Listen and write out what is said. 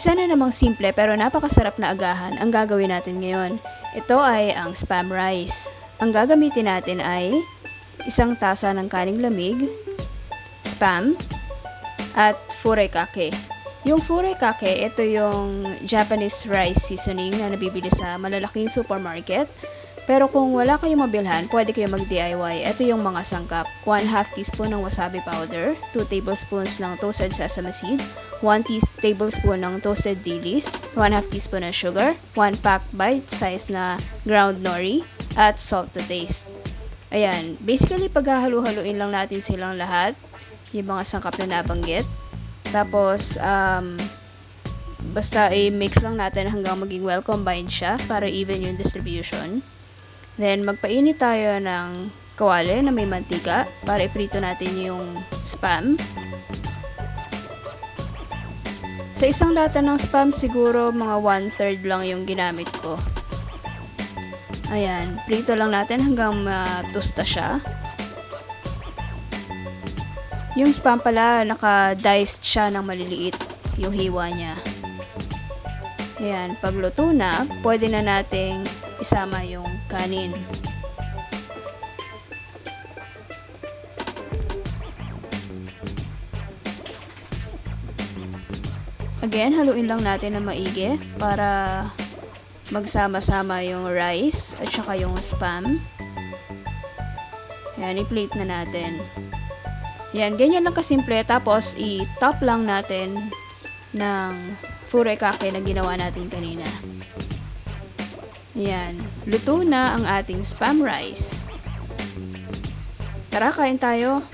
Isa na namang simple pero napakasarap na agahan ang gagawin natin ngayon. Ito ay ang spam rice. Ang gagamitin natin ay isang tasa ng kaning lamig, spam, at furekake. Yung furekake, ito yung Japanese rice seasoning na nabibili sa malalaking supermarket. Pero kung wala kayong mabilhan, pwede kayo mag-DIY. Ito yung mga sangkap. 1/2 teaspoon ng wasabi powder, 2 tablespoons ng toasted sesame seed, 1 tablespoon ng toasted dilis, 1/2 teaspoon ng sugar, 1 pack bite-size na ground nori, at salt to taste. Ayan, basically paghahalu-haluin lang natin silang lahat, yung mga sangkap na nabanggit. Tapos, basta i-mix lang natin hanggang maging well combined siya para even yung distribution. Then, magpainit tayo ng kawali na may mantika para iprito natin yung spam. Sa isang lata ng spam, siguro mga 1/3 lang yung ginamit ko. Ayan, prito lang natin hanggang matusta siya. Yung spam pala, naka-diced siya ng maliliit yung hiwa niya. Ayan, pagluto na, pwede na nating isama yung kanin. Again, haluin lang natin na maigi para magsama-sama yung rice at saka yung spam. Ayan, i-plate na natin. Ayan, ganyan lang kasimple. Tapos, i-top lang natin ng furekake na ginawa natin kanina. Ayan, luto na ang ating spam rice. Tara, kain tayo.